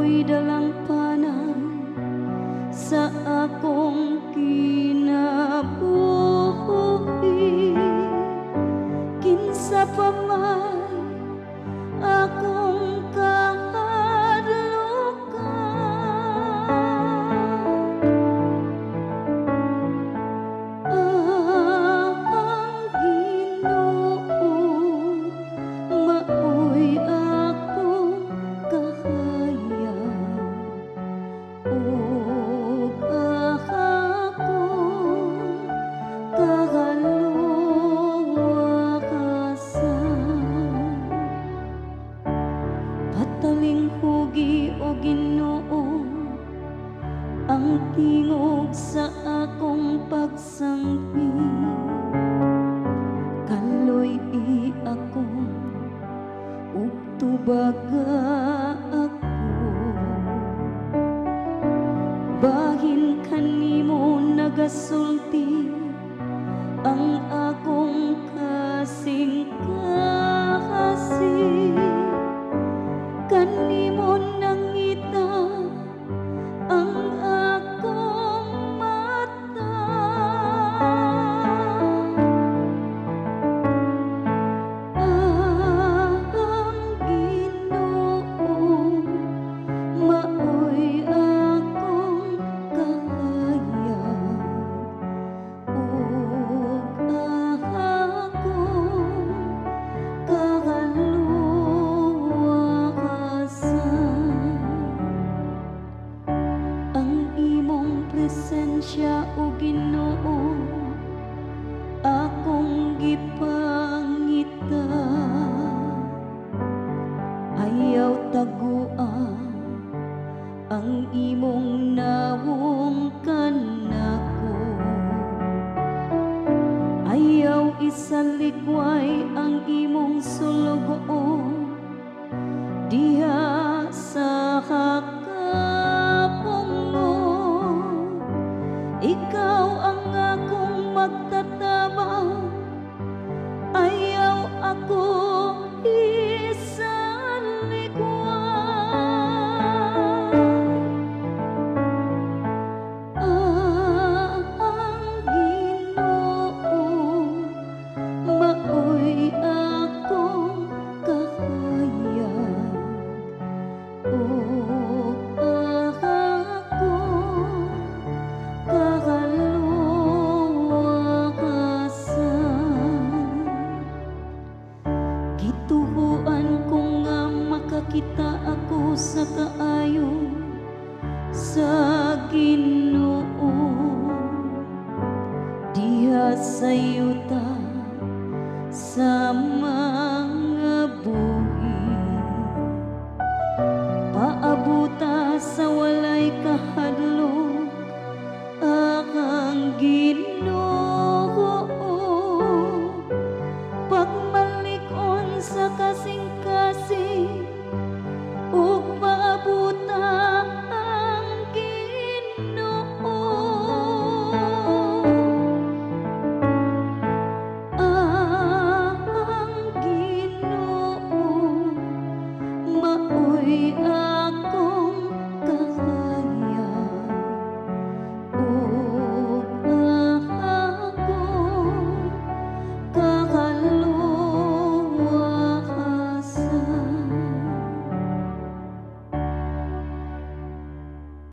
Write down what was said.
ako'y dalangpanan sa akong kinabuhi. Kinsa pa may akong pataling hugi o Ginoo ang tingog sa akong pagsangpi. Kaloy ako ug tubaga ako, bahin kanimo nagasulti ang akong kasing-kasing. Kanimo nangita ang akong mata, ang Ginoo maoy akong kahayag ug akong ang imong presensya o Ginoo akong gipangita. Ayaw tagua ang imong nawong kanako, ayaw isalikway ang imong sulugo diha sa hakapungo. Ikaw ang akong magtatabang, ayaw ako isalikway. Ang Ginoo maoy akong kahayag ug akong kaluwakasan. Gituhuan ko nga makakita ako sa kaayo sa Ginoo diha sayo